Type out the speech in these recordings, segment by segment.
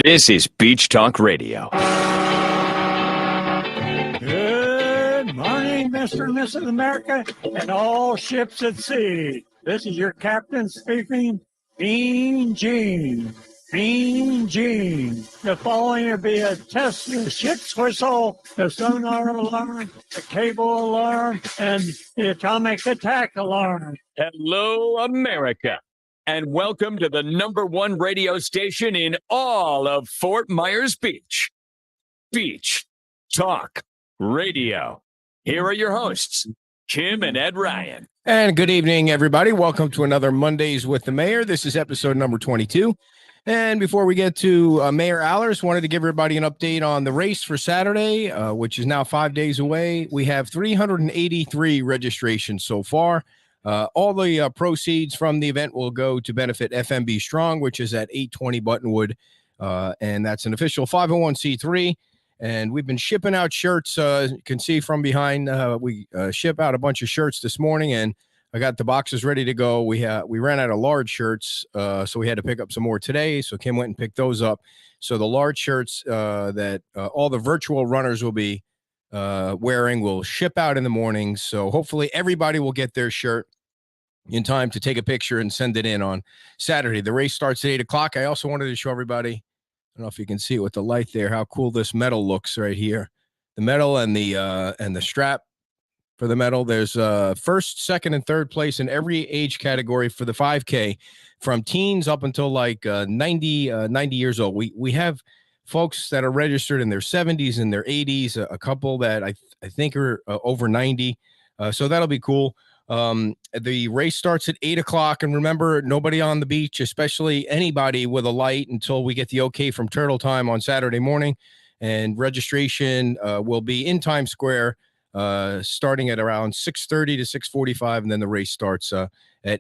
This is Beach Talk Radio. Good morning, Mr. and Mrs. America, and all ships at sea. This is your captain speaking, Mean Gene. Mean Gene. The following will be a test of the ship's whistle, the sonar alarm, the cable alarm, and the atomic attack alarm. Hello, America, and welcome to the #1 radio station in all of Fort Myers Beach. Beach Talk Radio. Here are your hosts, Kim and Ed Ryan. And good evening, everybody. Welcome to another Mondays with the Mayor. This is episode number 22. And before we get to Mayor Allers, wanted to give everybody an update on the race for Saturday, which is now 5 days away. We have 383 registrations so far. All the proceeds from the event will go to benefit FMB Strong, which is at 820 Buttonwood. And that's an official 501c3. And we've been shipping out shirts. You can see from behind, we ship out a bunch of shirts this morning, and I got the boxes ready to go. We ran out of large shirts, so we had to pick up some more today. So Kim went and picked those up. So the large shirts that all the virtual runners will be wearing will ship out in the morning. So hopefully everybody will get their shirt in time to take a picture and send it in on Saturday. The race starts at 8 o'clock. I also wanted to show everybody, I don't know if you can see it with the light there, how cool this medal looks right here. The medal and the strap for the medal. There's first, second, and third place in every age category for the 5K, from teens up until like 90 years old. We have folks that are registered in their 70s and their 80s, a couple that I think are over 90. So that'll be cool. The race starts at 8 o'clock, and remember, nobody on the beach, especially anybody with a light, until we get the okay from Turtle Time on Saturday morning. And registration will be in Times Square starting at around 6:30 to 6:45, and then the race starts at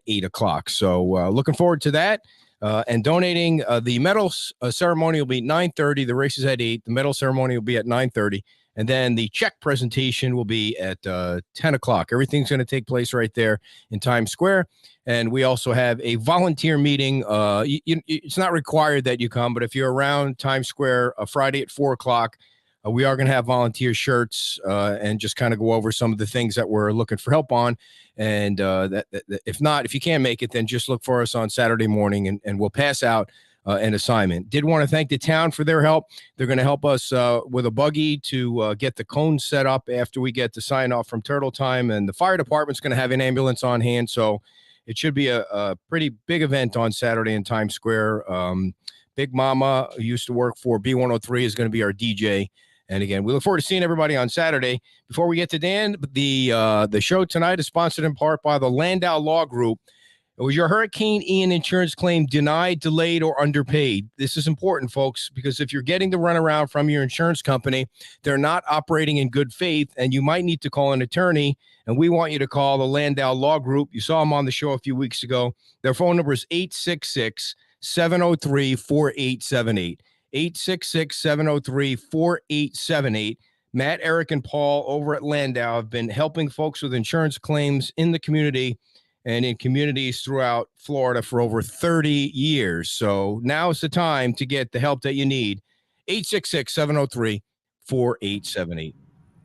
8 o'clock. So looking forward to that. And donating the medal ceremony will be 9:30. The race is at 8. The medal ceremony will be at 9:30. And then the check presentation will be at 10 o'clock. Everything's going to take place right there in Times Square. And we also have a volunteer meeting. It's not required that you come, but if you're around Times Square Friday at 4 o'clock, we are going to have volunteer shirts and just kind of go over some of the things that we're looking for help on. And if you can't make it, then just look for us on Saturday morning, and we'll pass out an assignment. Did want to thank the town for their help. They're going to help us with a buggy to get the cones set up after we get the sign off from Turtle Time, and the fire department's going to have an ambulance on hand. So it should be a pretty big event on Saturday in Times Square. Big Mama, who used to work for B103, is going to be our DJ. And again, we look forward to seeing everybody on Saturday. Before we get to Dan, the show tonight is sponsored in part by the Landau Law Group. Was your Hurricane Ian insurance claim denied, delayed, or underpaid? This is important, folks, because if you're getting the runaround from your insurance company, they're not operating in good faith, and you might need to call an attorney, and we want you to call the Landau Law Group. You saw them on the show a few weeks ago. Their phone number is 866-703-4878. 866-703-4878. Matt, Eric, and Paul over at Landau have been helping folks with insurance claims in the community and in communities throughout Florida for over 30 years. So now is the time to get the help that you need. 866-703-4878.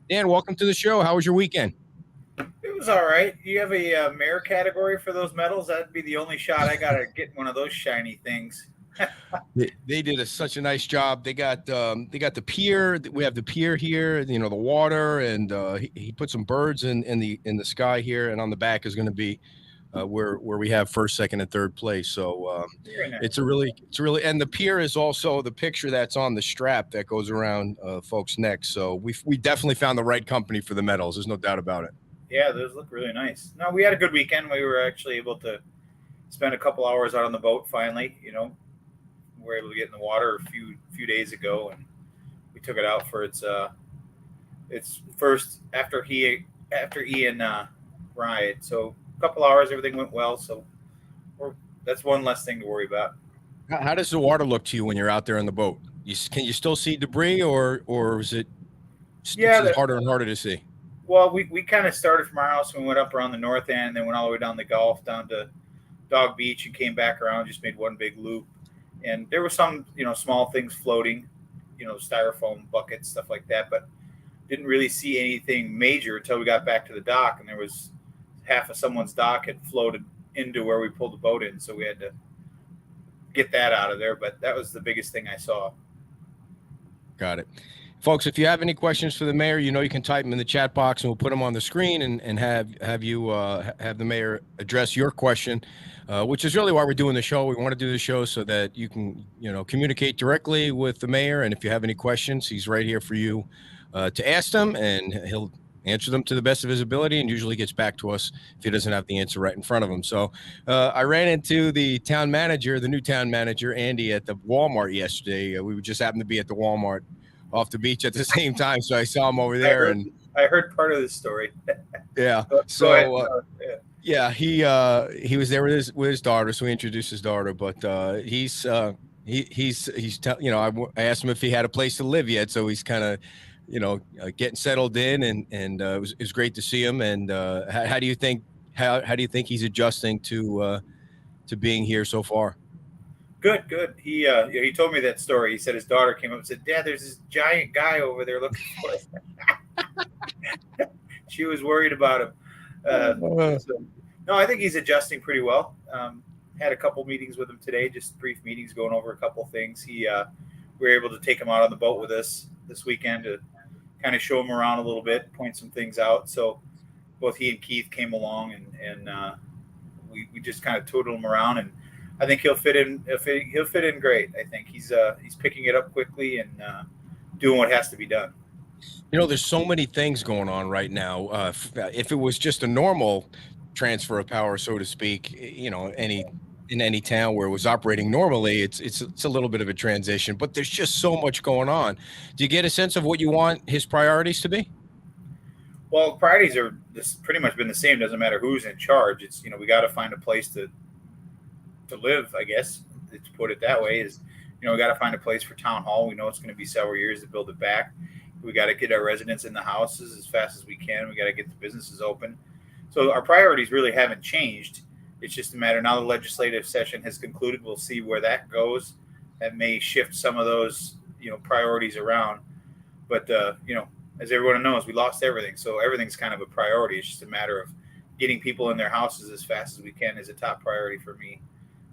Dan, welcome to the show. How was your weekend? It was all right. You have a mayor category for those medals? That'd be the only shot I got to get one of those shiny things. They did such a nice job. They got the pier. We have the pier here, the water, and he put some birds in the sky here, and on the back is going to be where we have first, second, and third place. So nice. it's a really, and the pier is also the picture that's on the strap that goes around folks' necks. So we definitely found the right company for the medals. There's no doubt about it. Yeah, those look really nice. No, we had a good weekend. We were actually able to spend a couple hours out on the boat finally. We were able to get in the water a few days ago, and we took it out for its first after Ian ride. So a couple hours, everything went well. So that's one less thing to worry about. How does the water look to you when you're out there on the boat? Can you still see debris, or is it harder and harder to see? Well, we kind of started from our house and we went up around the north end, then went all the way down the Gulf, down to Dog Beach, and came back around, just made one big loop. and there were some, small things floating, styrofoam buckets, stuff like that, but didn't really see anything major until we got back to the dock, and there was half of someone's dock had floated into where we pulled the boat in, so we had to get that out of there. But that was the biggest thing I saw. Got it. Folks, if you have any questions for the mayor, you can type them in the chat box, and we'll put them on the screen and have you have the mayor address your question, which is really why we're doing the show. We want to do the show so that you can, communicate directly with the mayor. And if you have any questions, he's right here for you to ask them, and he'll answer them to the best of his ability, and usually gets back to us if he doesn't have the answer right in front of him. So I ran into the new town manager, Andy, at the Walmart yesterday. We just happened to be at the Walmart off the beach at the same time, so I saw him over there. I heard part of this story. Yeah. So yeah, he was there with his daughter, so we introduced his daughter. But I asked him if he had a place to live yet, so he's kind of getting settled in, and it was great to see him. And how do you think he's adjusting to being here so far? Good. He told me that story. He said his daughter came up and said, "Dad, there's this giant guy over there looking for us." She was worried about him. No, I think he's adjusting pretty well. Had a couple meetings with him today, just brief meetings going over a couple things. We were able to take him out on the boat with us this weekend to kind of show him around a little bit, point some things out. So both he and Keith came along, and we just kind of tootled him around, and I think he'll fit in. He'll fit in great. I think he's picking it up quickly and doing what has to be done. There's so many things going on right now. If it was just a normal transfer of power, so to speak, in any town where it was operating normally, it's a little bit of a transition. But there's just so much going on. Do you get a sense of what you want his priorities to be? Well, priorities are pretty much been the same. Doesn't matter who's in charge. It's we got to find a place to live, I guess, to put it that way. Is we got to find a place for town hall. We know it's going to be several years to build it back. We got to get our residents in the houses as fast as we can. We got to get the businesses open. So our priorities really haven't changed. It's just a matter now the legislative session has concluded. We'll see where that goes. That may shift some of those priorities around. But as everyone knows, we lost everything. So everything's kind of a priority. It's just a matter of getting people in their houses as fast as we can is a top priority for me,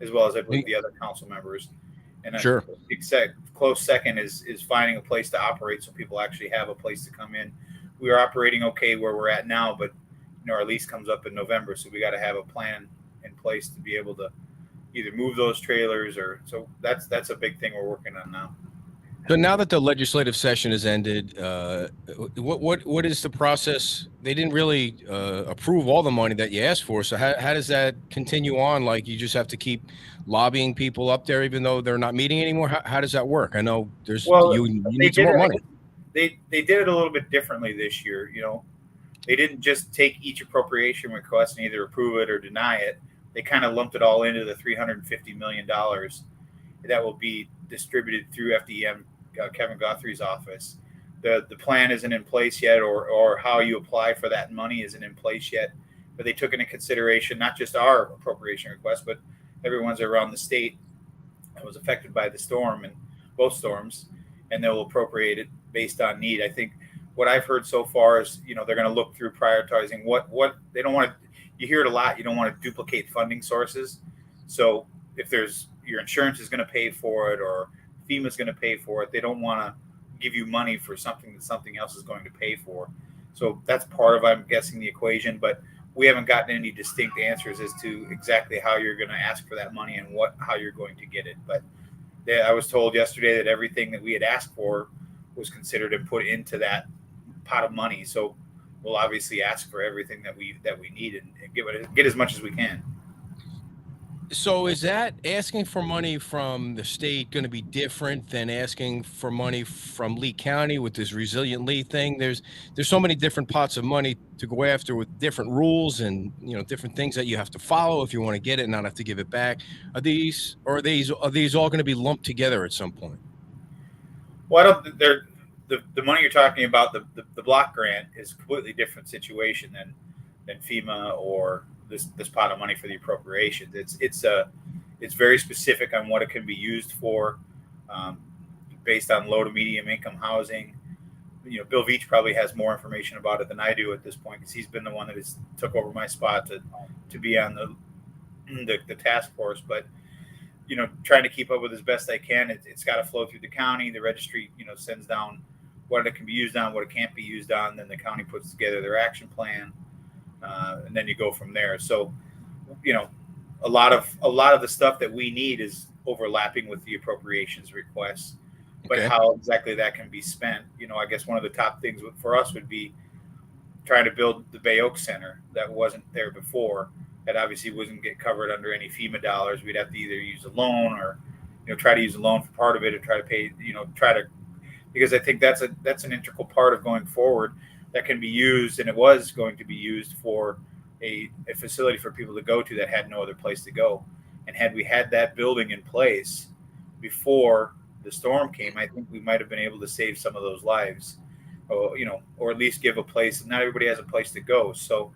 as well as I believe the other council members. And sure. Close second is finding a place to operate so people actually have a place to come in. We are operating okay where we're at now, but our lease comes up in November, so we got to have a plan in place to be able to either move those trailers so that's a big thing we're working on now. So now that the legislative session has ended, what is the process? They didn't really approve all the money that you asked for. So how does that continue on? Like you just have to keep lobbying people up there, even though they're not meeting anymore. How does that work? I know you need some more money. They did it a little bit differently this year. They didn't just take each appropriation request and either approve it or deny it. They kind of lumped it all into the $350 million that will be distributed through FDM, Kevin Guthrie's office. The plan isn't in place yet, or how you apply for that money isn't in place yet. But they took into consideration not just our appropriation request, but everyone's around the state that was affected by the storm and both storms, and they'll appropriate it based on need. I think what I've heard so far is, they're going to look through prioritizing what they don't want to. You hear it a lot. You don't want to duplicate funding sources. So if your insurance is going to pay for it or FEMA is going to pay for it, they don't want to give you money for something that something else is going to pay for. So that's part of, I'm guessing, the equation. But we haven't gotten any distinct answers as to exactly how you're going to ask for that money and how you're going to get it. But I was told yesterday that everything that we had asked for was considered and put into that pot of money. So we'll obviously ask for everything that we need and get as much as we can. So is that asking for money from the state going to be different than asking for money from Lee County with this Resilient Lee thing? There's so many different pots of money to go after with different rules and different things that you have to follow if you want to get it and not have to give it back. Are these all going to be lumped together at some point? Well, the money you're talking about, the block grant, is a completely different situation than FEMA or this pot of money for the appropriations. It's it's very specific on what it can be used for, based on low to medium income housing. Bill Veach probably has more information about it than I do at this point, because he's been the one that has took over my spot to be on the task force. But trying to keep up with as best I can. It's got to flow through the county. The registry sends down what it can be used on, what it can't be used on. Then the county puts together their action plan, and then you go from there. So a lot of the stuff that we need is overlapping with the appropriations requests. But how exactly that can be spent, I guess one of the top things for us would be trying to build the Bay Oaks Center that wasn't there before. That obviously wouldn't get covered under any FEMA dollars. We'd have to either use a loan or, try to use a loan for part of it, or try to pay, because I think that's an integral part of going forward that can be used, and it was going to be used for a facility for people to go to that had no other place to go. And had we had that building in place before the storm came, I think we might have been able to save some of those lives, or at least give a place. Not everybody has a place to go. So,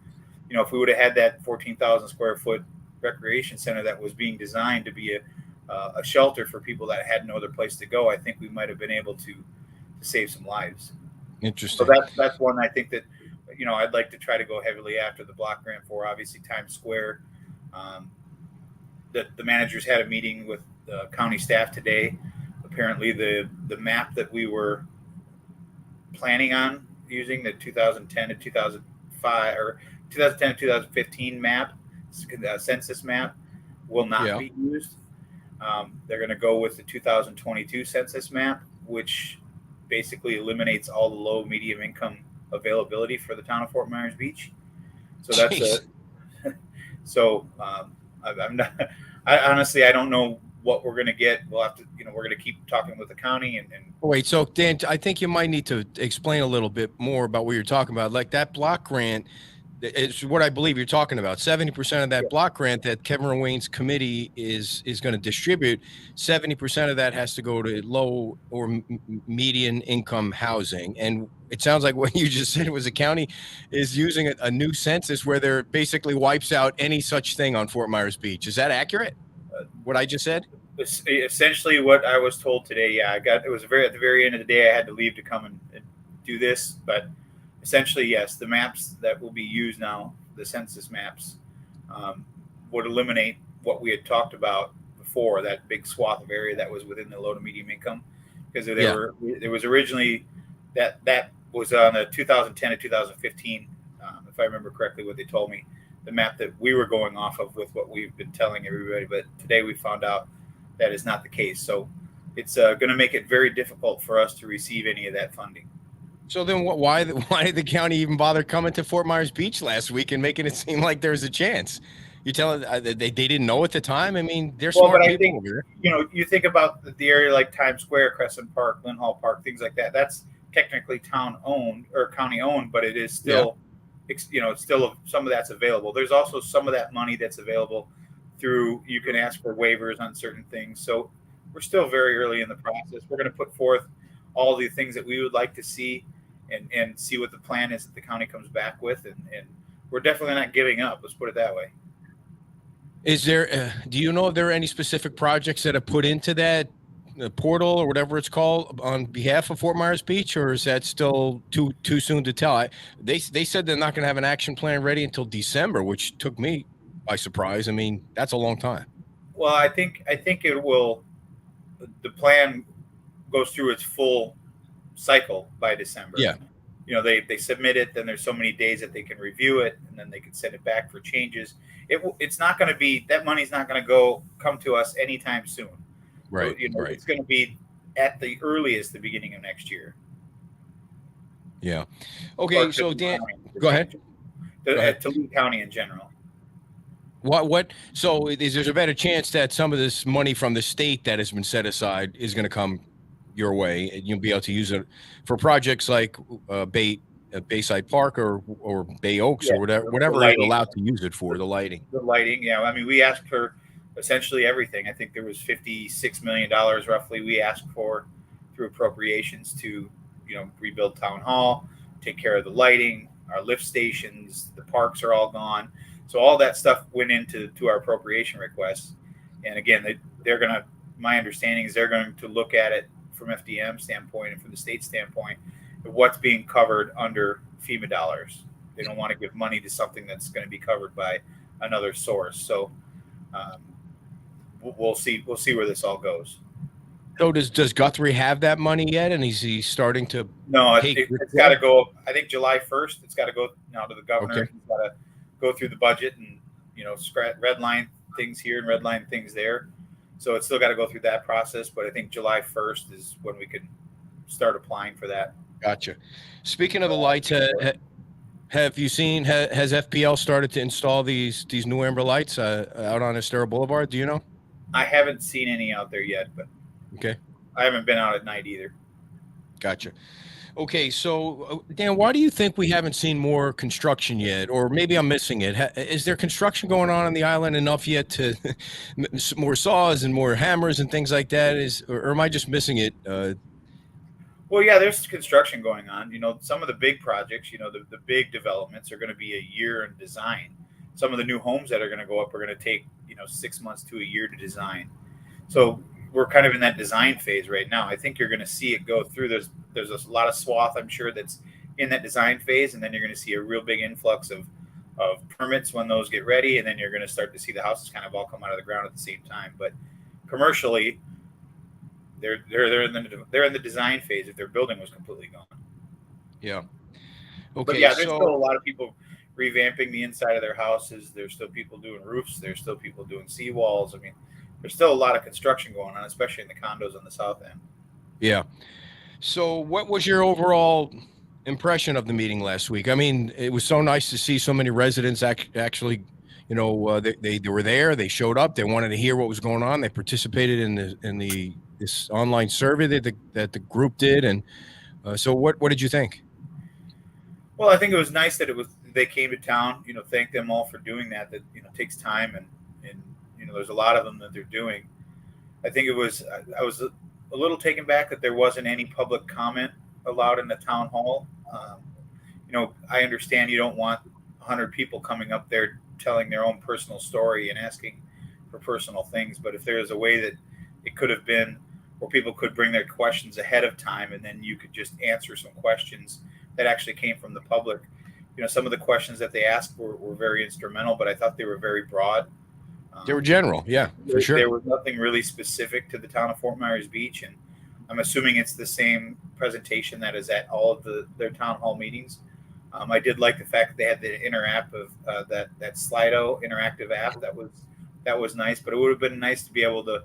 if we would have had that 14,000 square foot recreation center that was being designed to be a shelter for people that had no other place to go, I think we might have been able to save some lives. Interesting. So that's one I think that, I'd like to try to go heavily after the block grant for. Obviously, Times Square. The managers had a meeting with the county staff today. Apparently, the map that we were planning on using, the 2010 to 2005 or 2010 to 2015 map, census map, will not be used. They're going to go with the 2022 census map, which basically eliminates all the low medium income availability for the town of Fort Myers Beach. So that's I'm not. I honestly, I don't know what we're going to get. We'll have to, we're going to keep talking with the county and Wait, so Dan, I think you might need to explain a little bit more about what you're talking about. Like that block grant, it's what I believe you're talking about. 70% of that block grant that Kevin Wayne's committee is going to distribute, 70% of that has to go to low or median income housing. And it sounds like what you just said was the county is using a new census where they're basically wipes out any such thing on Fort Myers Beach. Is that accurate? What I just said? Essentially what I was told today. Yeah, it was at the very end of the day. I had to leave to come and do this, but essentially, yes, the maps that will be used now, the census maps, would eliminate what we had talked about before, that big swath of area that was within the low to medium income, because there was originally that was on the 2010 to 2015, if I remember correctly, what they told me, the map that we were going off of with what we've been telling everybody. But today we found out that is not the case. So it's going to make it very difficult for us to receive any of that funding. So then why did the county even bother coming to Fort Myers Beach last week and making it seem like there's a chance? You tell they didn't know at the time. I mean, they're smart people over here. You think about the area like Times Square, Crescent Park, Lynn Hall Park, things like that. That's technically town owned or county owned, but it is still, it's still some of that's available. There's also some of that money that's available through, you can ask for waivers on certain things. So we're still very early in the process. We're going to put forth all the things that we would like to see and see what the plan is that the county comes back with. And we're definitely not giving up. Let's put it that way. Is there, do you know if there are any specific projects that are put into that portal or whatever it's called on behalf of Fort Myers Beach, or is that still too soon to tell? They said they're not going to have an action plan ready until December, which took me by surprise. I mean, that's a long time. Well, I think it will. The plan goes through its full cycle by December. Yeah. They submit it, then there's so many days that they can review it, and then they can send it back for changes. It's not going to be, that money's not going to come to us anytime soon. Right. So, right. It's going to be at the earliest the beginning of next year. Yeah. Okay. So Dan, go ahead. Toledo County in general. So there's a better chance that some of this money from the state that has been set aside is going to come your way, and you'll be able to use it for projects like Bayside Park or Bay Oaks or whatever you're allowed to use it for, the lighting. The lighting, yeah. I mean, we asked for essentially everything. I think there was $56 million roughly we asked for through appropriations to, rebuild Town Hall, take care of the lighting, our lift stations, the parks are all gone. So all that stuff went into our appropriation requests. And again, they're going to, my understanding is they're going to look at it from FDM standpoint and from the state standpoint of what's being covered under FEMA dollars. They don't want to give money to something that's going to be covered by another source. So we'll see where this all goes. So does Guthrie have that money yet? And is he starting to? No, it's got to go. I think July 1st. It's got to go now to the governor. Okay. He's got to go through the budget and red line things here and red line things there. So it's still got to go through that process. But I think July 1st is when we can start applying for that. Gotcha. Speaking of the lights, have you seen? Has FPL started to install these new amber lights out on Estero Boulevard? Do you know? I haven't seen any out there yet, but okay. I haven't been out at night either. Gotcha. Okay, so Dan, why do you think we haven't seen more construction yet? Or maybe I'm missing it. Is there construction going on the island enough yet to more saws and more hammers and things like that? Or am I just missing it? Well, yeah, there's construction going on. Some of the big projects, the big developments are going to be a year in design. Some of the new homes that are going to go up are going to take, 6 months to a year to design. So we're kind of in that design phase right now. I think you're going to see it go through. There's a lot of swath, I'm sure, that's in that design phase, and then you're going to see a real big influx of permits when those get ready, and then you're going to start to see the houses kind of all come out of the ground at the same time. But commercially, they're in the design phase if their building was completely gone. Yeah. Okay. But yeah, there's still a lot of people revamping the inside of their houses. There's still people doing roofs. There's still people doing seawalls. I mean, there's still a lot of construction going on, especially in the condos on the south end. Yeah. So what was your overall impression of the meeting last week? I mean, it was so nice to see so many residents actually, they were there. They showed up. They wanted to hear what was going on. They participated in this online survey that the group did. And so what did you think? Well, I think it was nice that they came to town. Thank them all for doing that. That takes time and there's a lot of them that they're doing. I think I was a little taken back that there wasn't any public comment allowed in the town hall. I understand you don't want 100 people coming up there telling their own personal story and asking for personal things, but if there is a way that it could have been where people could bring their questions ahead of time and then you could just answer some questions that actually came from the public. Some of the questions that they asked were very instrumental, but I thought they were very broad. They were general, yeah, for sure. There was nothing really specific to the town of Fort Myers Beach, and I'm assuming it's the same presentation that is at all of their town hall meetings. I did like the fact that they had the inner app of that Slido interactive app. That was nice, but it would have been nice to be able to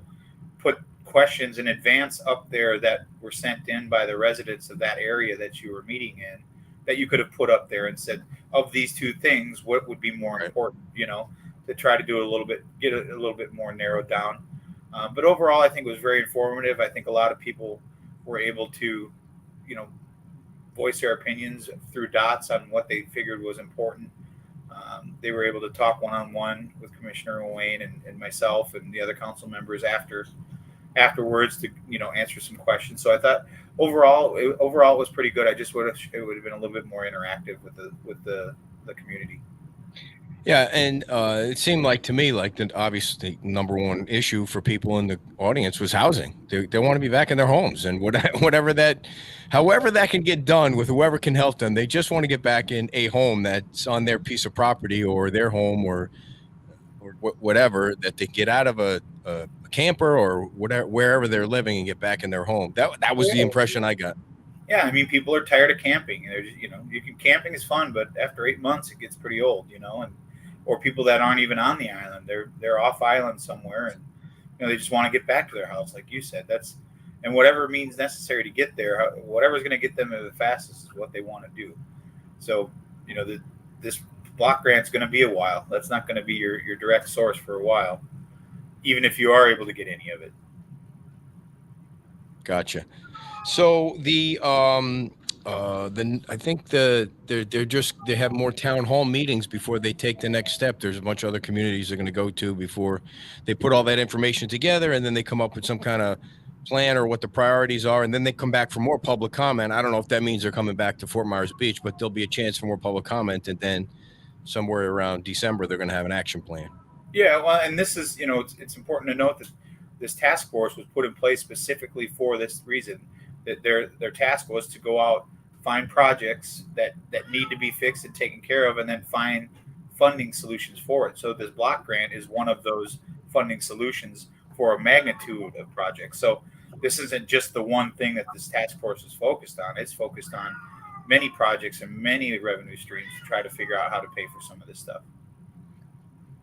put questions in advance up there that were sent in by the residents of that area that you were meeting in, that you could have put up there and said, of these two things, what would be more important, to try to do get a little bit more narrowed down. But overall, I think it was very informative. I think a lot of people were able to, voice their opinions through dots on what they figured was important. They were able to talk one-on-one with Commissioner Wayne and myself and the other council members afterwards to, answer some questions. So I thought overall it was pretty good. I just it would have been a little bit more interactive with the community. Yeah, and it seemed like to me like the obviously number one issue for people in the audience was housing. They want to be back in their homes, and however that can get done with whoever can help them. They just want to get back in a home that's on their piece of property or their home or whatever, that they get out of a camper or whatever, wherever they're living, and get back in their home. That was the impression I got. Yeah, I mean, people are tired of camping. Camping is fun, but after 8 months, it gets pretty old, or people that aren't even on the island, they're off island somewhere, and they just want to get back to their house, like you said. And whatever means necessary to get there, whatever's going to get them the fastest is what they want to do. So, this block grant's going to be a while. That's not going to be your direct source for a while, even if you are able to get any of it. Gotcha. So I think they have more town hall meetings before they take the next step. There's a bunch of other communities they're going to go to before they put all that information together, and then they come up with some kind of plan or what the priorities are, and then they come back for more public comment. I don't know if that means they're coming back to Fort Myers Beach, but there'll be a chance for more public comment, and then somewhere around December they're going to have an action plan. Yeah, well, and this is, it's important to note that this task force was put in place specifically for this reason. That their task was to go out, find projects that need to be fixed and taken care of, and then find funding solutions for it. So this block grant is one of those funding solutions for a magnitude of projects. So this isn't just the one thing that this task force is focused on. It's focused on many projects and many revenue streams to try to figure out how to pay for some of this stuff.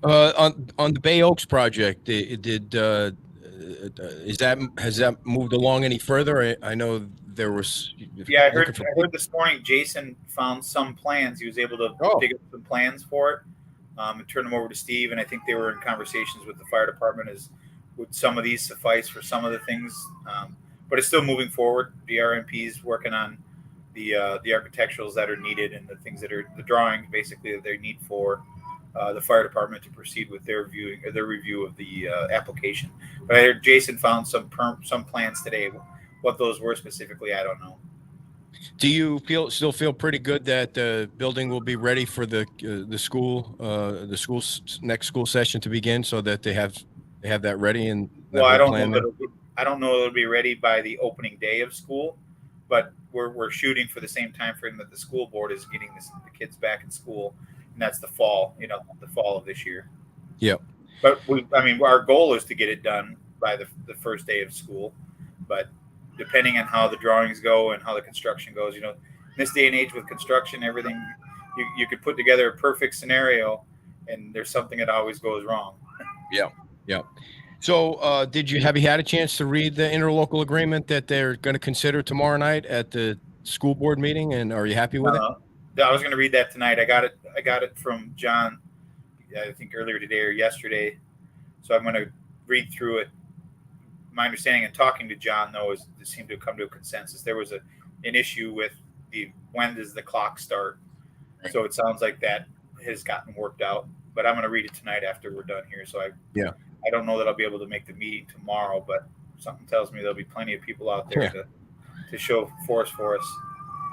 On the Bay Oaks project, has that moved along any further? I know there was. Yeah, I heard this morning Jason found some plans. He was able to dig up some plans for it and turn them over to Steve. And I think they were in conversations with the fire department as would some of these suffice for some of the things. But it's still moving forward. The RMP is working on the architecturals that are needed and the things that are the drawings basically that they need for the fire department to proceed with their review of the application. But I heard Jason found some plans today. What those were specifically, I don't know. Do you still feel pretty good that the building will be ready for the school's next school session to begin, so that they have that ready? And well, I don't know it'll be ready by the opening day of school, but we're shooting for the same time frame that the school board is getting the kids back in school, and that's the fall. The fall of this year. Yeah. But our goal is to get it done by the first day of school, but depending on how the drawings go and how the construction goes, in this day and age with construction, everything, you could put together a perfect scenario and there's something that always goes wrong. Yeah. Yeah. So have you had a chance to read the interlocal agreement that they're going to consider tomorrow night at the school board meeting? And are you happy with it? I was going to read that tonight. I got it from John, I think earlier today or yesterday. So I'm going to read through it. My understanding and talking to John, though, is they seem to come to a consensus. There was an issue with when does the clock start? Right. So it sounds like that has gotten worked out. But I'm going to read it tonight after we're done here. So I don't know that I'll be able to make the meeting tomorrow, but something tells me there'll be plenty of people out there to show force for us.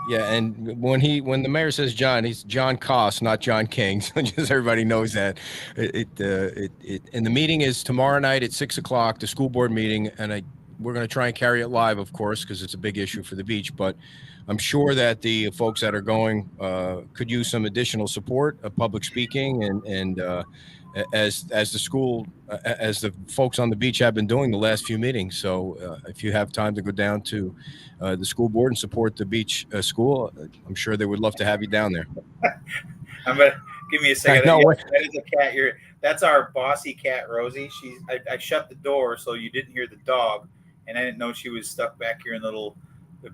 Yeah, and when the mayor says John, he's John Koss, not John King. So just everybody knows that. And the meeting is tomorrow night at 6:00, the school board meeting, and we're going to try and carry it live, of course, because it's a big issue for the beach. But I'm sure that the folks that are going could use some additional support, public speaking, and as the folks on the beach have been doing the last few meetings. So if you have time to go down to the school board and support the beach school, I'm sure they would love to have you down there. Give me a second. That is a cat. That's our bossy cat, Rosie. I shut the door so you didn't hear the dog, and I didn't know she was stuck back here in the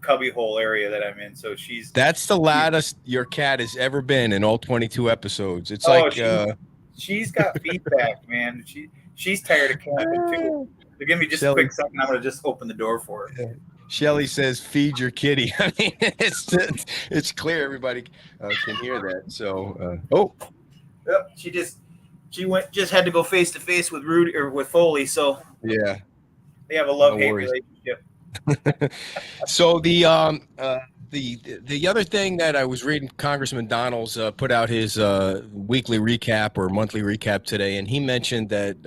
cubby hole area that I'm in. So that's the loudest your cat has ever been in all 22 episodes. It's she's got feedback, man. She's tired of camping too. So give me just a quick second. I'm gonna just open the door for her. Shelly says, "Feed your kitty." I mean, it's clear everybody can hear that. So, yep. She just had to go face to face with Rudy or with Foley. So yeah, they have a love-hate relationship. So the other thing that I was reading, Congressman Donalds put out his weekly recap or monthly recap today, and he mentioned that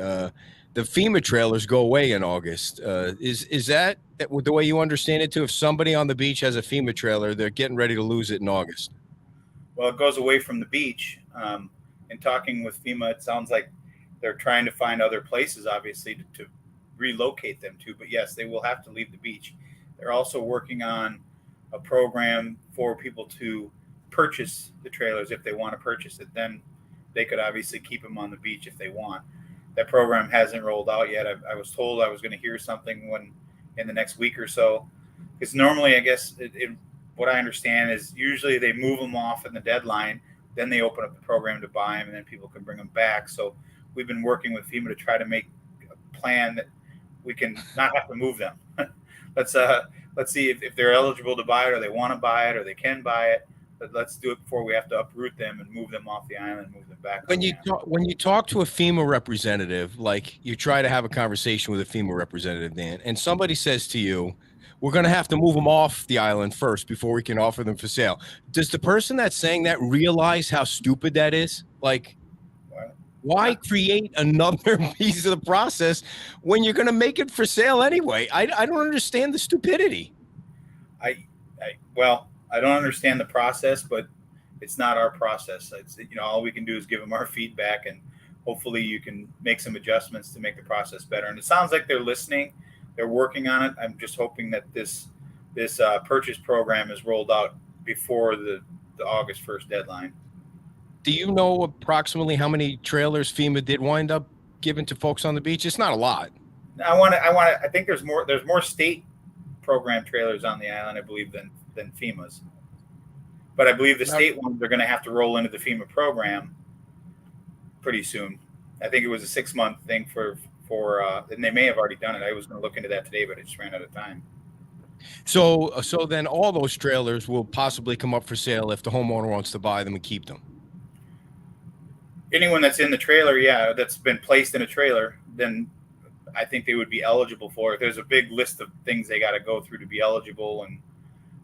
the FEMA trailers go away in August. Is that the way you understand it too? If somebody on the beach has a FEMA trailer, they're getting ready to lose it in August. Well, it goes away from the beach. In talking with FEMA, it sounds like they're trying to find other places, obviously, to relocate them to. But yes, they will have to leave the beach. They're also working on a program for people to purchase the trailers if they want to purchase it. Then they could obviously keep them on the beach if they want. That program hasn't rolled out yet. I was told I was going to hear something in the next week or so. Because normally, I guess, what I understand is usually they move them off in the deadline, then they open up the program to buy them, and then people can bring them back. So we've been working with FEMA to try to make a plan that we can not have to move them. Let's see if they're eligible to buy it, or they want to buy it, or they can buy it. But let's do it before we have to uproot them and move them off the island and move them back. When you talk to a FEMA representative, like you try to have a conversation with a FEMA representative, Dan, and somebody says to you, "We're going to have to move them off the island first before we can offer them for sale." Does the person that's saying that realize how stupid that is? Like, Why create another piece of the process when you're going to make it for sale anyway? I don't understand the stupidity. Well, I don't understand the process, but it's not our process. It's, all we can do is give them our feedback, and hopefully you can make some adjustments to make the process better. And it sounds like they're listening. They're working on it. I'm just hoping that this purchase program is rolled out before the August 1st deadline. Do you know approximately how many trailers FEMA did wind up giving to folks on the beach? It's not a lot. I think there's more state program trailers on the island, I believe, than FEMA's. But I believe the state ones are going to have to roll into the FEMA program pretty soon. I think it was a 6-month thing for and they may have already done it. I was going to look into that today, but I just ran out of time. So then all those trailers will possibly come up for sale if the homeowner wants to buy them and keep them. Anyone that's in the trailer, that's been placed in a trailer, then I think they would be eligible for it. There's a big list of things they got to go through to be eligible, and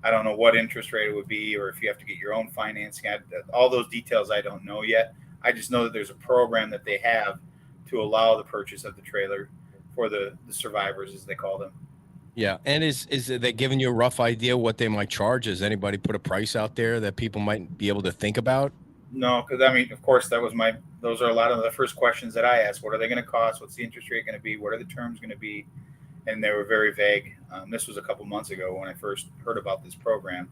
I don't know what interest rate it would be, or if you have to get your own financing. All those details I don't know yet. I just know that there's a program that they have to allow the purchase of the trailer for the survivors, as they call them. Yeah, and is they giving you a rough idea what they might charge? Has anybody put a price out there that people might be able to think about? No, because of course, those are a lot of the first questions that I asked. What are they going to cost? What's the interest rate going to be? What are the terms going to be? And they were very vague. This was a couple months ago when I first heard about this program.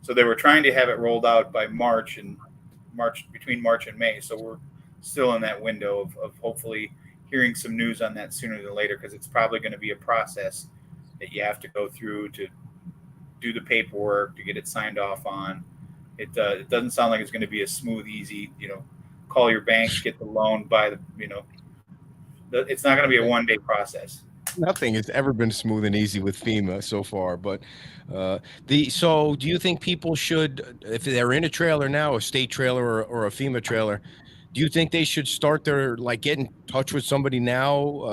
So they were trying to have it rolled out by between March and May. So we're still in that window of hopefully hearing some news on that sooner than later, because it's probably going to be a process that you have to go through to do the paperwork, to get it signed off on. It doesn't sound like it's going to be a smooth, easy, call your bank, get the loan, buy it's not going to be a one-day process. Nothing has ever been smooth and easy with FEMA so far, but so do you think people should, if they're in a trailer now, a state trailer or a FEMA trailer, do you think they should start get in touch with somebody now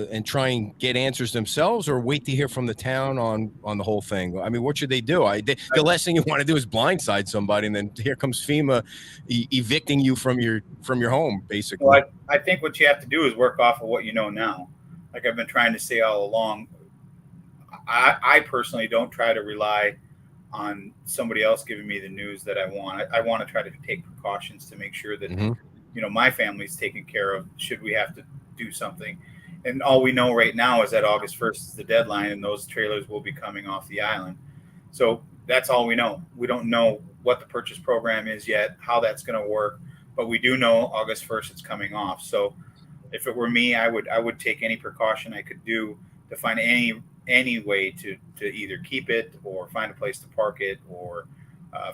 and try and get answers themselves, or wait to hear from the town on the whole thing? I mean, what should they do? The last thing you want to do is blindside somebody, and then here comes FEMA evicting you from your home, basically. Well, I think what you have to do is work off of what you know now. Like I've been trying to say all along, I personally don't try to rely on somebody else giving me the news that I want. I want to try to take precautions to make sure that my family's taken care of should we have to do something. And all we know right now is that August 1st is the deadline, and those trailers will be coming off the island. So that's all we know. We don't know what the purchase program is yet, how that's going to work, but we do know August 1st it's coming off. So if it were me, I would take any precaution I could do to find any way to either keep it or find a place to park it, or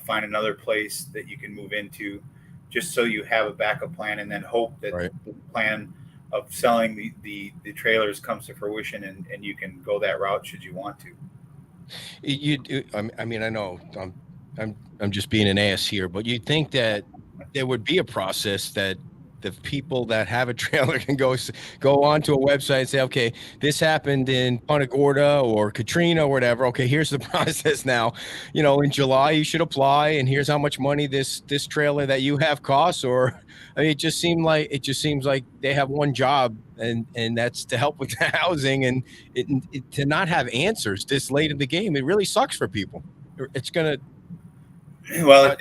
find another place that you can move into, just so you have a backup plan, and then hope that the plan of selling the trailers comes to fruition, and you can go that route should you want to. I mean, I know I'm just being an ass here, but you'd think that there would be a process that the people that have a trailer can go onto a website and say, okay, this happened in Punta Gorda or Katrina or whatever. Okay, here's the process now. In July you should apply, and here's how much money this trailer that you have costs. Or I mean, it just seems like they have one job, and that's to help with the housing, and to not have answers this late in the game, it really sucks for people. It's gonna. Well,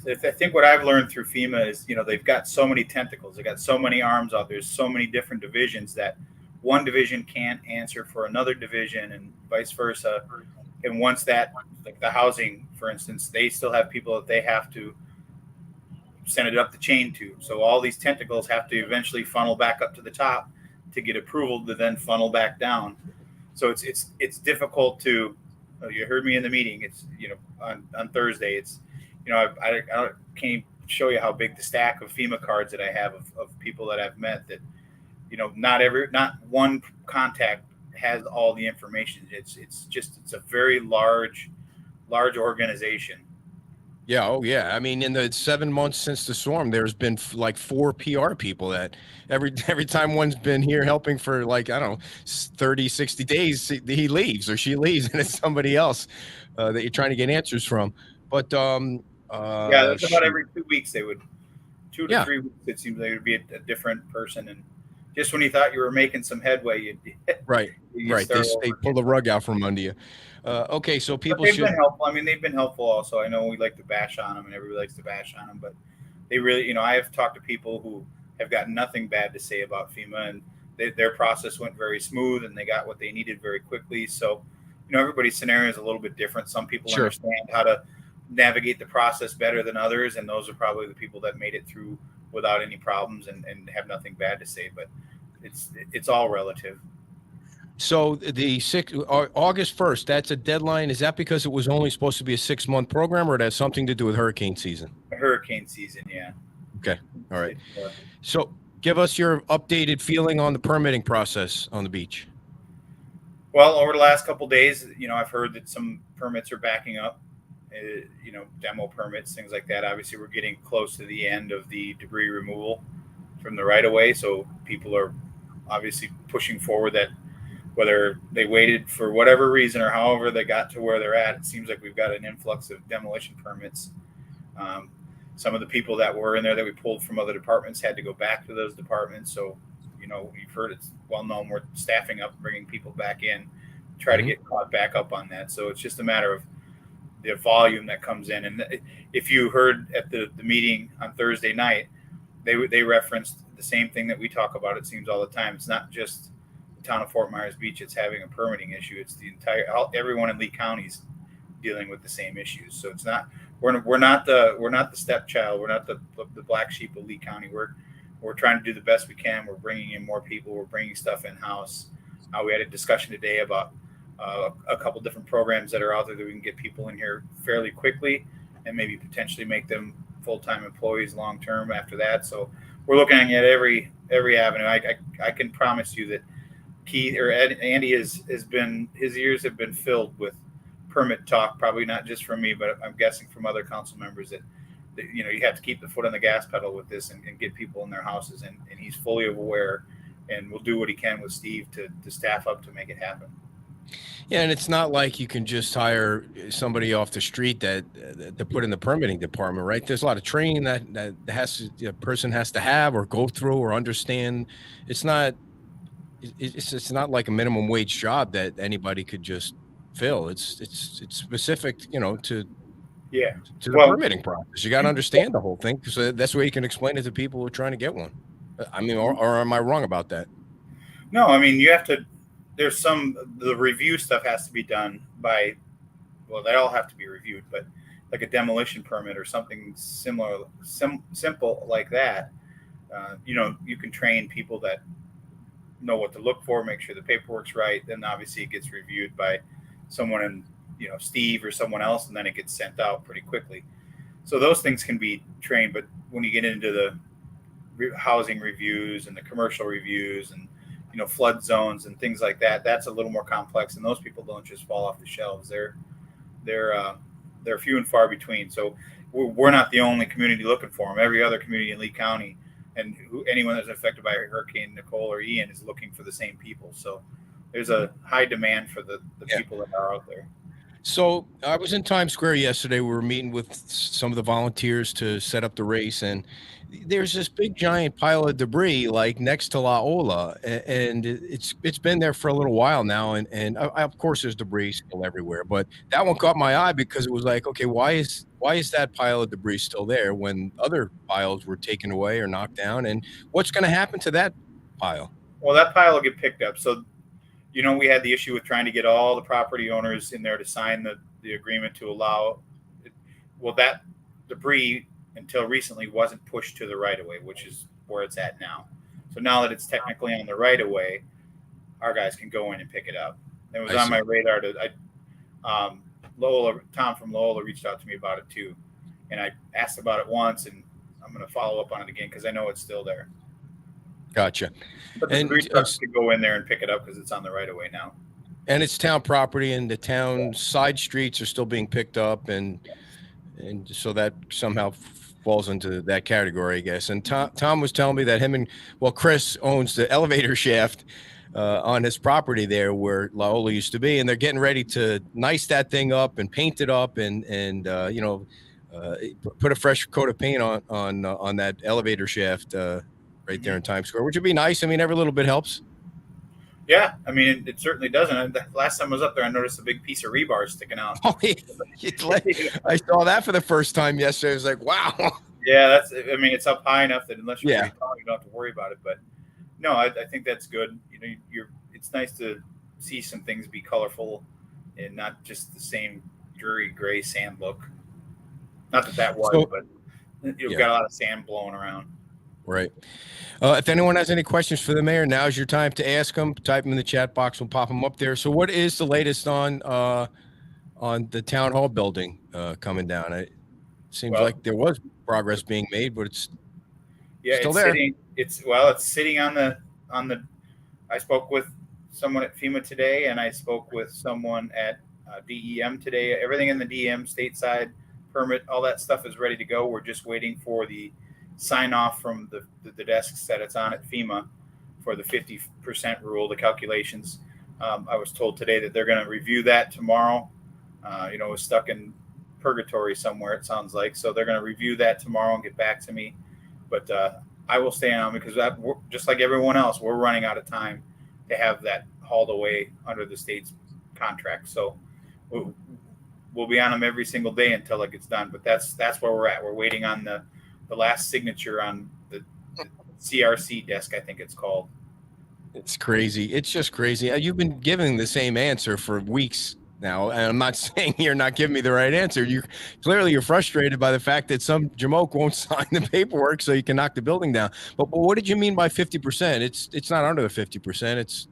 I think what I've learned through FEMA is, they've got so many tentacles, they got so many arms out there, so many different divisions that one division can't answer for another division, and vice versa. And once that, like the housing, for instance, they still have people that they have to send it up the chain to. So all these tentacles have to eventually funnel back up to the top to get approval to then funnel back down. So it's difficult to. You heard me in the meeting. It's on Thursday. It's. I can't show you how big the stack of FEMA cards that I have of people that I've met that, not one contact has all the information. It's a very large organization. Yeah. Oh yeah. I mean, in the 7 months since the storm, there's been like 4 PR people that every time one's been here helping for 30, 60 days, he leaves or she leaves, and it's somebody else that you're trying to get answers from. But, that's about every 2 weeks they would 2 to 3 weeks, it seems like it would be a different person. And just when you thought you were making some headway, you right. They pull the rug out from under you. Okay, so people they've been helpful. I mean, they've been helpful also. I know we like to bash on them, and everybody likes to bash on them, but they really, I have talked to people who have got nothing bad to say about FEMA, and their process went very smooth, and they got what they needed very quickly. So, everybody's scenario is a little bit different. Some people understand how to navigate the process better than others, and those are probably the people that made it through without any problems and have nothing bad to say. But it's all relative. So the August 1st, that's a deadline. Is that because it was only supposed to be a 6-month program, or it has something to do with hurricane season? Hurricane season, yeah. Okay, all right. So give us your updated feeling on the permitting process on the beach. Well, over the last couple of days, I've heard that some permits are backing up. Demo permits, things like that. Obviously, we're getting close to the end of the debris removal from the right of way, so people are obviously pushing forward that. Whether they waited for whatever reason or however they got to where they're at, it seems like we've got an influx of demolition permits. Some of the people that were in there that we pulled from other departments had to go back to those departments. So, you've heard it's well known we're staffing up, bringing people back in, try to get caught back up on that. So it's just a matter of the volume that comes in. And if you heard at the meeting on Thursday night, they referenced the same thing that we talk about. It seems all the time. It's not just town of Fort Myers Beach, it's having a permitting issue. It's the everyone in Lee County's dealing with the same issues. So it's not we're not the stepchild. We're not the black sheep of Lee County. We're trying to do the best we can. We're bringing in more people. We're bringing stuff in house. We had a discussion today about a couple different programs that are out there that we can get people in here fairly quickly and maybe potentially make them full-time employees long term after that. So we're looking at every avenue. I can promise you that Andy has been, his ears have been filled with permit talk, probably not just from me, but I'm guessing from other council members that you have to keep the foot on the gas pedal with this and get people in their houses. And he's fully aware and will do what he can with Steve to staff up to make it happen. Yeah, and it's not like you can just hire somebody off the street that to put in the permitting department, right? There's a lot of training that a person has to have or go through or understand. It's not like a minimum wage job that anybody could just fill. It's specific, to the permitting process. You got to understand the whole thing, because that's where you can explain it to people who are trying to get one. I mean, or am I wrong about that? No, I mean, you have to. There's the review stuff has to be done by. Well, they all have to be reviewed, but like a demolition permit or something similar, simple like that. You can train people that know what to look for, make sure the paperwork's right. Then obviously it gets reviewed by someone in, Steve or someone else, and then it gets sent out pretty quickly. So those things can be trained, but when you get into the housing reviews and the commercial reviews and, flood zones and things like that, that's a little more complex. And those people don't just fall off the shelves. They're few and far between. So we're not the only community looking for them. Every other community in Lee County and anyone that's affected by Hurricane Nicole or Ian is looking for the same people. So there's a high demand for the people that are out there. So I was in Times Square yesterday. We were meeting with some of the volunteers to set up the race, and there's this big giant pile of debris like next to La Ola, and it's been there for a little while now. And of course there's debris still everywhere, but that one caught my eye because it was like, okay, why is that pile of debris still there when other piles were taken away or knocked down? And what's going to happen to that pile? Well, that pile will get picked up. So, we had the issue with trying to get all the property owners in there to sign the agreement to allow it. Well, that debris until recently wasn't pushed to the right of way, which is where it's at now. So now that it's technically on the right of way, our guys can go in and pick it up. It was on my radar Tom from Loyola reached out to me about it too. And I asked about it once, and I'm going to follow up on it again because I know it's still there. Gotcha. But the debris trucks could go in there and pick it up because it's on the right of way now. And it's town property, and the town side streets are still being picked up, and so that somehow falls into that category, I guess. And Tom was telling me that Chris owns the elevator shaft on his property there where La Ola used to be, and they're getting ready to nice that thing up and paint it up and put a fresh coat of paint on that elevator shaft right there in Times Square, which would be nice. I mean, every little bit helps. Yeah, I mean, it certainly doesn't. The last time I was up there, I noticed a big piece of rebar sticking out. Oh, yeah. I saw that for the first time yesterday. I was like, wow. Yeah, that's. I mean, it's up high enough that unless you're Yeah. pretty tall, you don't have to worry about it. But no, I think that's good. You know, it's nice to see some things be colorful and not just the same dreary gray sand look. Not that was, but you've got a lot of sand blowing around. Right. If anyone has any questions for the mayor, now's your time to ask them. Type them in the chat box. We'll pop them up there. So what is the latest on the town hall building coming down? It seems like there was progress being made, but it's still there. It's sitting on the. I spoke with someone at FEMA today, and I spoke with someone at DEM today. Everything in the DEM stateside permit, all that stuff is ready to go. We're just waiting for the sign off from the desks that it's on at FEMA for the 50% rule, the calculations. I was told today that they're going to review that tomorrow. It was stuck in purgatory somewhere, it sounds like. So they're going to review that tomorrow and get back to me. But I will stay on because just like everyone else, we're running out of time to have that hauled away under the state's contract. So we'll be on them every single day until it gets done. But that's where we're at. We're waiting on the last signature on the CRC desk, I think it's called. It's crazy. It's just crazy. You've been giving the same answer for weeks now, and I'm not saying you're not giving me the right answer. You're frustrated by the fact that some jamoke won't sign the paperwork so you can knock the building down. But what did you mean by 50%? It's not under the 50%. It's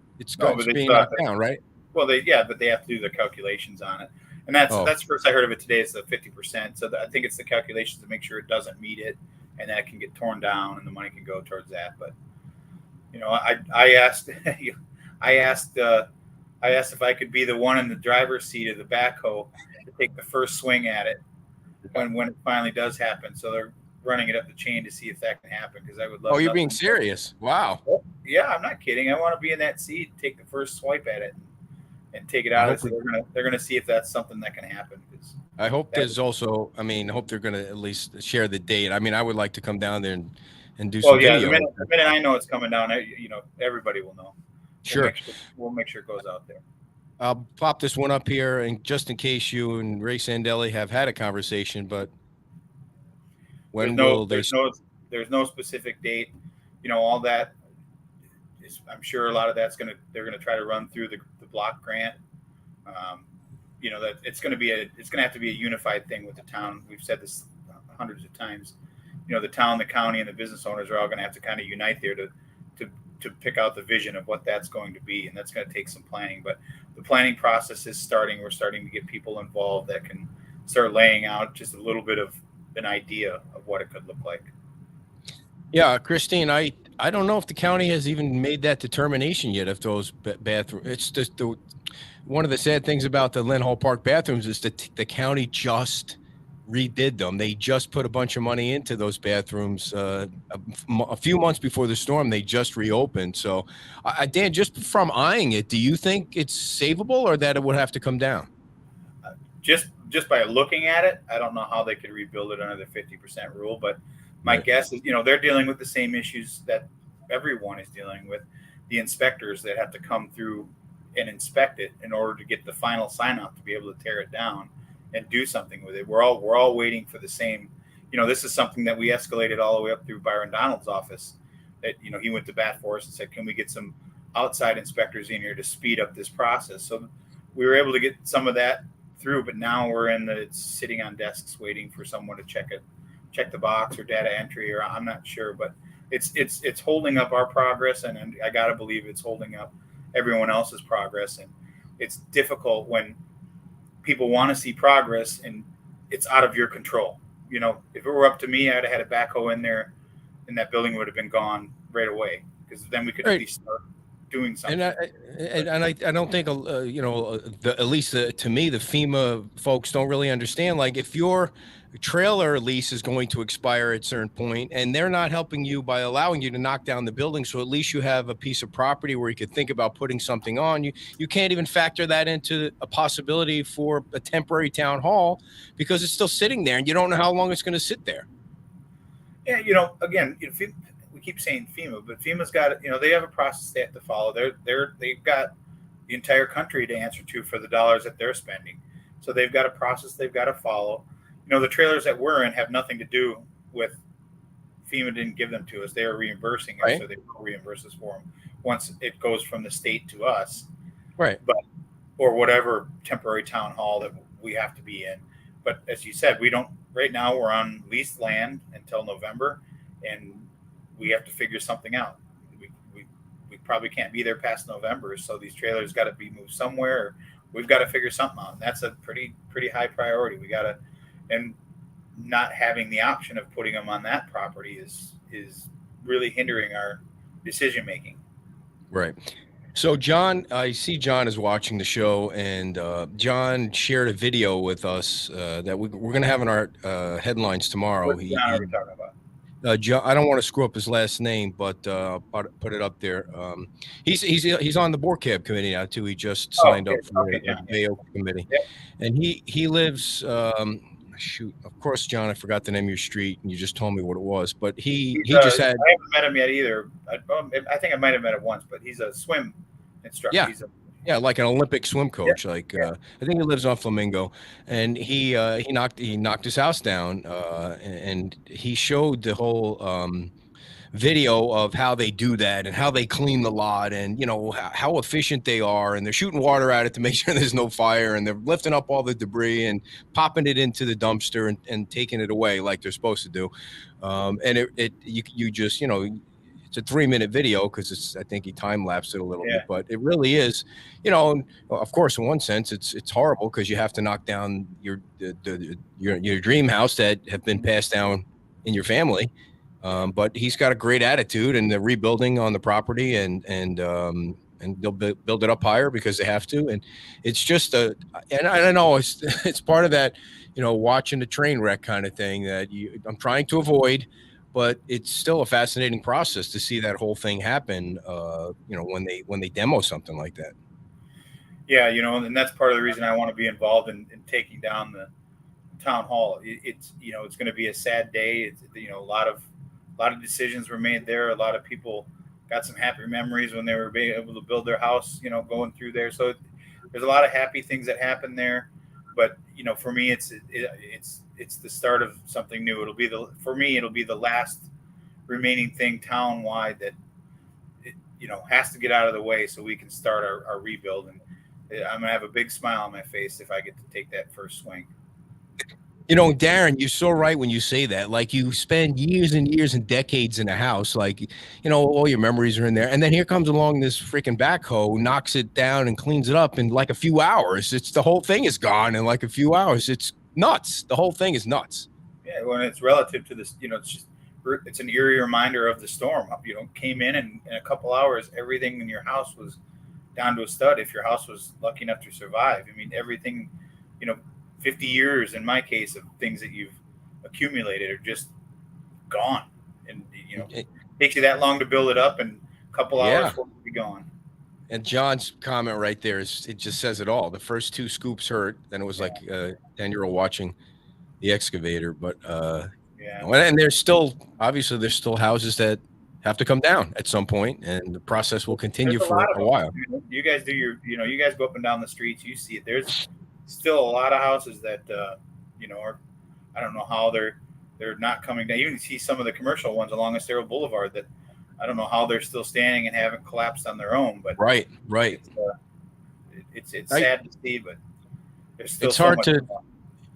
being knocked down, right? Well, but they have to do the calculations on it. And that's first I heard of it today. It's the 50%. So I think it's the calculations to make sure it doesn't meet it, and that it can get torn down, and the money can go towards that. But I asked if I could be the one in the driver's seat of the backhoe to take the first swing at it when it finally does happen. So they're running it up the chain to see if that can happen because I would love. Oh, you're being serious? Wow. Yeah, I'm not kidding. I want to be in that seat, take the first swipe at it, and take it out of it. So they're gonna see if that's something that can happen. I hope there's also. I hope they're gonna at least share the date. I would like to come down there and do some video. The minute I know it's coming down, everybody will know. Sure. We'll make sure it goes out there. I'll pop this one up here, and just in case you and Ray Sandelli have had a conversation, but when there's no specific date. All that. I'm sure a lot of that's they're gonna try to run through the block grant. That it's gonna have to be a unified thing with the town. We've said this hundreds of times. The town, the county, and the business owners are all gonna have to kind of unite there to pick out the vision of what that's going to be, and that's going to take some planning. But the planning process is starting. We're starting to get people involved that can start laying out just a little bit of an idea of what it could look like. Yeah, Christine, I don't know if the county has even made that determination yet. If those bathrooms, it's just one of the sad things about the Lynn Hall Park bathrooms is that the county just redid them. They just put a bunch of money into those bathrooms a few months before the storm. They just reopened. So, Dan, just from eyeing it, do you think it's savable or that it would have to come down? Just by looking at it, I don't know how they could rebuild it under the 50% rule. But my guess is, they're dealing with the same issues that everyone is dealing with. The inspectors that have to come through and inspect it in order to get the final sign off to be able to tear it down and do something with it. We're all waiting for the same. This is something that we escalated all the way up through Byron Donald's office. That he went to bat for us and said, "Can we get some outside inspectors in here to speed up this process?" So we were able to get some of that through, but now we're it's sitting on desks waiting for someone to check the box or data entry, or I'm not sure, but it's holding up our progress, and I gotta believe it's holding up everyone else's progress. And it's difficult when people want to see progress and it's out of your control. If it were up to me, I'd have had a backhoe in there and that building would have been gone right away, because then we could at least start doing something. And I don't think, at least to me, the FEMA folks don't really understand. Like, if you're trailer lease is going to expire at a certain point, and they're not helping you by allowing you to knock down the building. So at least you have a piece of property where you could think about putting something on. You can't even factor that into a possibility for a temporary town hall because it's still sitting there and you don't know how long it's going to sit there. Yeah, again, we keep saying FEMA, but FEMA's got, they have a process they have to follow. They've got the entire country to answer to for the dollars that they're spending. So they've got a process they've got to follow. The trailers that we're in have nothing to do with FEMA. Didn't give them to us. They are reimbursing us, right. So they will reimburse us for them once it goes from the state to us, right? Or whatever temporary town hall that we have to be in. But as you said, we don't. Right now, we're on leased land until November, and we have to figure something out. We probably can't be there past November, so these trailers got to be moved somewhere. We've got to figure something out. And that's a pretty high priority. We got to. And not having the option of putting them on that property is really hindering our decision making. Right. So John, I see John is watching the show, and John shared a video with us that we're going to have in our headlines tomorrow. What John are we talking about? John, I don't want to screw up his last name, but I'll put it up there. He's on the board cab committee now too. He just signed up for the Mayo committee, yep. And he lives. Shoot, of course, John, I forgot the name of your street, and you just told me what it was. But he just had. I haven't met him yet either. I think I might have met him once, but he's a swim instructor. Yeah. Yeah, like an Olympic swim coach. Yeah. Like I think he lives on Flamingo, and he knocked his house down, and he showed the whole video of how they do that and how they clean the lot, and how efficient they are, and they're shooting water at it to make sure there's no fire, and they're lifting up all the debris and popping it into the dumpster and taking it away like they're supposed to do. And you just it's a 3-minute video because I think he time lapsed it a little bit, but it really is, of course, in one sense, it's horrible because you have to knock down your dream house that have been passed down in your family. But he's got a great attitude, and they're rebuilding on the property, and they'll build it up higher because they have to. And it's just and I know it's part of that, watching the train wreck kind of thing that I'm trying to avoid. But it's still a fascinating process to see that whole thing happen, when they demo something like that. Yeah, and that's part of the reason I want to be involved in taking down the town hall. It's going to be a sad day. It's, a lot of decisions were made there. A lot of people got some happy memories when they were being able to build their house, going through there. So there's a lot of happy things that happen there. But, for me, it's the start of something new. It'll be the last remaining thing town-wide that, has to get out of the way so we can start our rebuild. And I'm going to have a big smile on my face if I get to take that first swing. Darren, you're so right when you say that. Like, you spend years and years and decades in a house, like, all your memories are in there. And then here comes along this freaking backhoe, knocks it down and cleans it up in like a few hours. The whole thing is gone in like a few hours. It's nuts. The whole thing is nuts. Yeah, when it's relative to this, it's an eerie reminder of the storm. Came in and in a couple hours, everything in your house was down to a stud. If your house was lucky enough to survive, everything, 50 years in my case of things that you've accumulated are just gone. And, it takes you that long to build it up, and a couple hours will be gone. And John's comment right there it just says it all. The first 2 scoops hurt. Then it was like a 10-year-old watching the excavator. But, and there's still houses that have to come down at some point, and the process will continue for a while. You guys do you guys go up and down the streets, you see it. There's still a lot of houses that are, I don't know how they're not coming down. You can see some of the commercial ones along Estero Boulevard that I don't know how they're still standing and haven't collapsed on their own. But right. It's sad to see, but there's still it's hard to.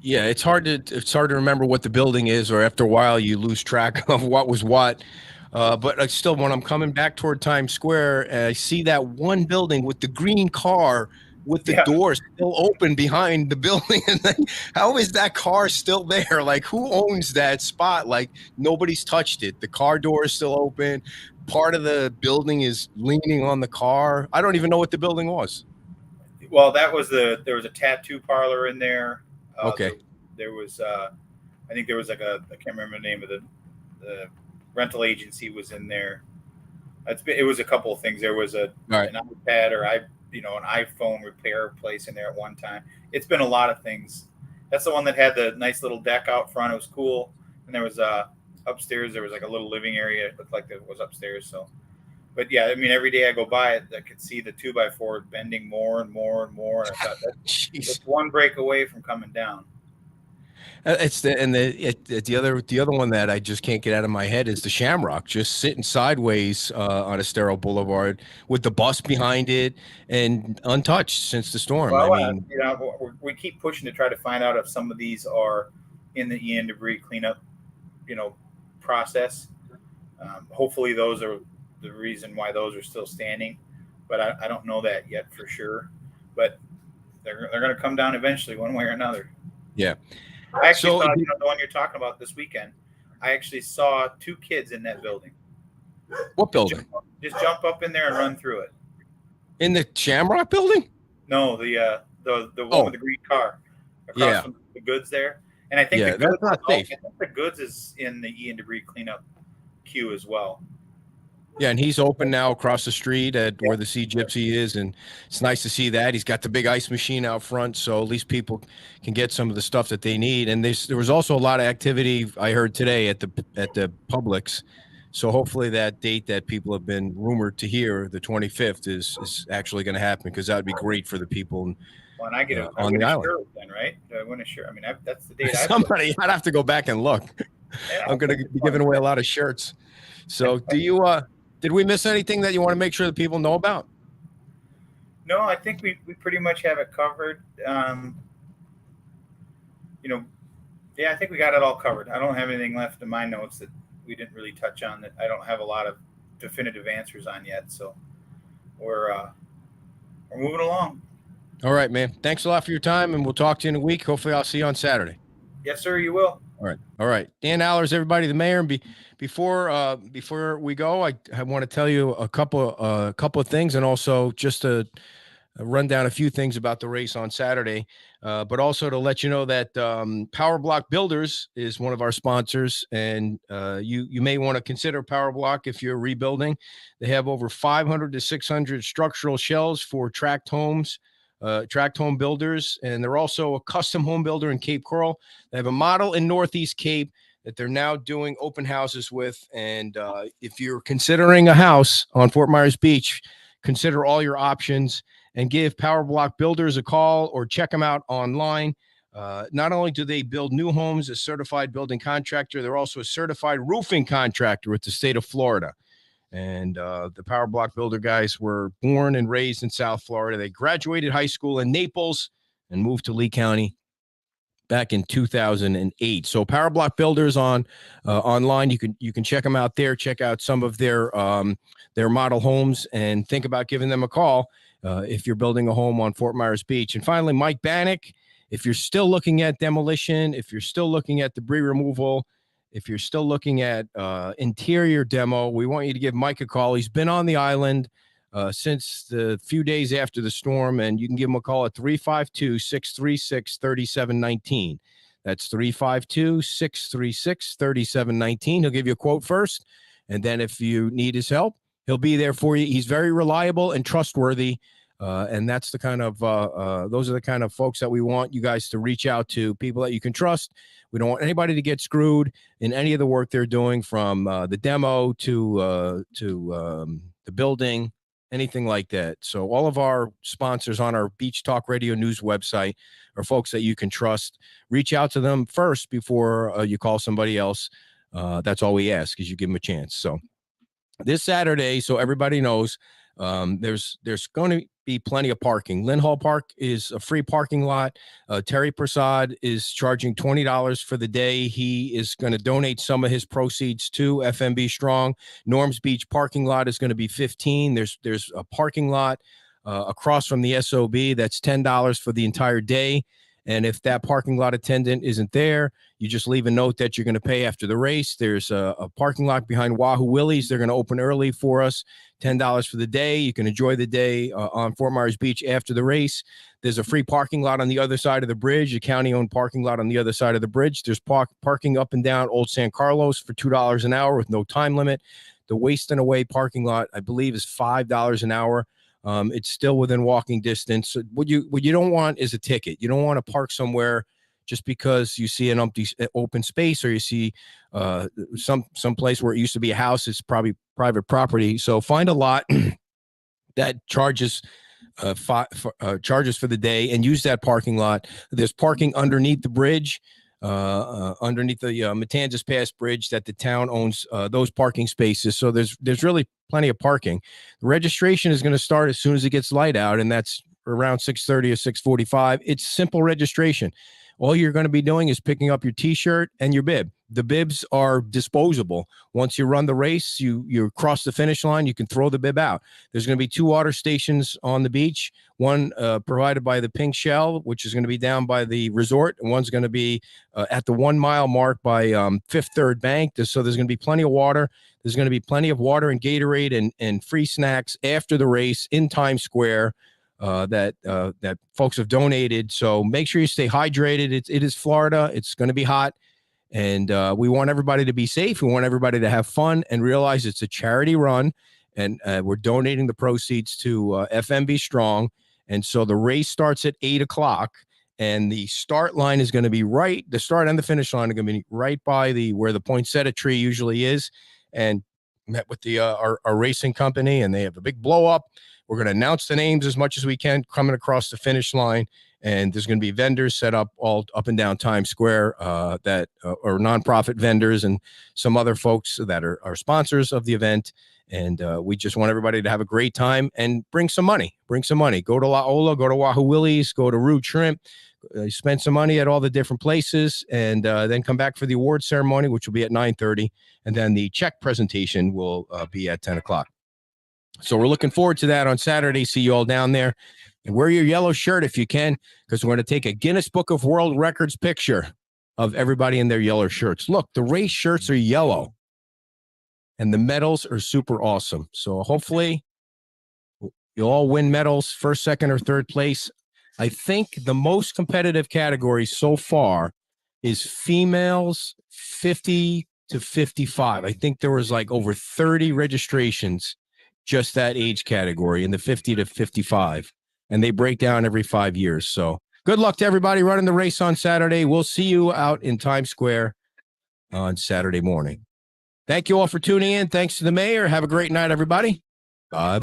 Yeah, it's hard to remember what the building is, or after a while you lose track of what was what. But still, when I'm coming back toward Times Square, I see that one building with the green car with the doors still open behind the building. And then, how is that car still there? Like, who owns that spot? Like, nobody's touched it. The car door is still open. Part of the building is leaning on the car. I don't even know what the building was. Well, there was a tattoo parlor in there. Okay. There was I think there was like I can't remember the name of the rental agency was in there. It was a couple of things. There was an iPad or an iPhone repair place in there at one time. It's been a lot of things. That's the one that had the nice little deck out front. It was cool. And there was upstairs. There was like a little living area. It looked like it was upstairs. So, but yeah, I mean, every day I go by it, I could see the 2x4 bending more and more and more. And I thought that's one break away from coming down. It's the other one that I just can't get out of my head is the Shamrock, just sitting sideways on Estero Boulevard with the bus behind it and untouched since the storm. Well, I mean, we keep pushing to try to find out if some of these are in the EN debris cleanup, process. Hopefully, those are the reason why those are still standing, but I don't know that yet for sure. But they're going to come down eventually, one way or another. Yeah. I actually saw the one you're talking about this weekend. I actually saw 2 kids in that building. What building? Just jump up in there and run through it. In the Shamrock building? No, the one with the green car across from the goods there. And I think that's not safe. I think the goods is in the EN debris cleanup queue as well. Yeah, and he's open now across the street at where the Sea Gypsy is, and it's nice to see that. He's got the big ice machine out front, so at least people can get some of the stuff that they need. And there was also a lot of activity I heard today at the Publix. So hopefully that date that people have been rumored to hear, the 25th, is actually going to happen, because that would be great for the people Well, and I get on the island. Shirt then, right? I win a shirt. I mean, that's the date. I'd have to go back and look. Yeah, I'm going to be giving away a lot of shirts. So did we miss anything that you want to make sure that people know about? No, I think we pretty much have it covered. I think we got it all covered. I don't have anything left in my notes that we didn't really touch on that I don't have a lot of definitive answers on yet. So we're moving along. All right, man. Thanks a lot for your time, and we'll talk to you in a week. Hopefully I'll see you on Saturday. Yes, sir, you will. All right. Dan Allers, everybody, the mayor. And before we go, I want to tell you a couple of things, and also just to run down a few things about the race on Saturday, but also to let you know that Power Block Builders is one of our sponsors, and you may want to consider Power Block if you're rebuilding. They have over 500 to 600 structural shells for tract home builders, and they're also a custom home builder in Cape Coral. They have a model in Northeast Cape that they're now doing open houses with. And if you're considering a house on Fort Myers Beach, consider all your options and give Power Block Builders a call or check them out online. Not only do they build new homes, a certified building contractor, they're also a certified roofing contractor with the state of Florida. And the Power Block Builder guys were born and raised in South Florida. They graduated high school in Naples and moved to Lee County back in 2008. So Power Block Builders online, you can check them out there. Check out some of their model homes and think about giving them a call if you're building a home on Fort Myers Beach. And finally, Mike Bannock, if you're still looking at demolition, if you're still looking at debris removal, if you're still looking at interior demo, we want you to give Mike a call. He's been on the island since the few days after the storm, and you can give him a call at 352-636-3719. That's 352-636-3719. He'll give you a quote first, and then if you need his help, he'll be there for you. He's very reliable and trustworthy, and that's the kind of those are the kind of folks that we want you guys to reach out to, people that you can trust. We don't want anybody to get screwed in any of the work they're doing, from the demo to the building, anything like that. So all of our sponsors on our Beach Talk Radio News website are folks that you can trust. Reach out to them first before you call somebody else. That's all we ask, is you give them a chance. So this Saturday, so everybody knows, there's going to be plenty of parking. Lynn Hall Park is a free parking lot. Terry Prasad is charging $20 for the day. He is going to donate some of his proceeds to FMB Strong. Norm's Beach parking lot is going to be $15. There's a parking lot across from the SOB that's $10 for the entire day. And if that parking lot attendant isn't there, you just leave a note that you're going to pay after the race. There's a parking lot behind Wahoo Willie's. They're going to open early for us, $10 for the day. You can enjoy the day on Fort Myers Beach after the race. There's a free parking lot on the other side of the bridge, a county-owned parking lot on the other side of the bridge. There's parking up and down Old San Carlos for $2 an hour with no time limit. The Waste and Away parking lot, I believe, is $5 an hour. It's still within walking distance. What you don't want is a ticket. You don't want to park somewhere just because you see an empty open space, or you see some place where it used to be a house. It's probably private property. So find a lot that charges for the day and use that parking lot. There's parking underneath the bridge, underneath the Matanzas Pass Bridge, that the town owns those parking spaces. So there's really plenty of parking. The registration is going to start as soon as it gets light out, and that's around 6:30 or 6:45. It's simple registration. All you're going to be doing is picking up your T-shirt and your bib. The bibs are disposable. Once you run the race, you cross the finish line, you can throw the bib out. There's going to be 2 water stations on the beach, one provided by the Pink Shell, which is going to be down by the resort, and one's going to be at the 1 mile mark by Fifth Third Bank. So there's going to be plenty of water. There's going to be plenty of water and Gatorade and free snacks after the race in Times Square that folks have donated. So make sure you stay hydrated. It is Florida. It's going to be hot. And we want everybody to be safe. We want everybody to have fun and realize it's a charity run. And we're donating the proceeds to FMB Strong. And so the race starts at 8 o'clock. And the start line is going to be the start and the finish line are going to be right by where the poinsettia tree usually is. And met with our racing company, and they have a big blow up. We're going to announce the names as much as we can coming across the finish line. And there's going to be vendors set up all up and down Times Square that are nonprofit vendors, and some other folks that are sponsors of the event. And we just want everybody to have a great time and bring some money. Go to La Ola, go to Wahoo Willie's, go to Rude Shrimp, spend some money at all the different places, and then come back for the award ceremony, which will be at 9:30. And then the check presentation will be at 10 o'clock. So we're looking forward to that on Saturday. See you all down there. And wear your yellow shirt if you can, because we're going to take a Guinness Book of World Records picture of everybody in their yellow shirts. Look, the race shirts are yellow, and the medals are super awesome. So hopefully you'll all win medals, first, second, or third place. I think the most competitive category so far is females 50 to 55. I think there was like over 30 registrations, just that age category in the 50 to 55. And they break down every 5 years. So good luck to everybody running the race on Saturday. We'll see you out in Times Square on Saturday morning. Thank you all for tuning in. Thanks to the mayor. Have a great night, everybody. Bye.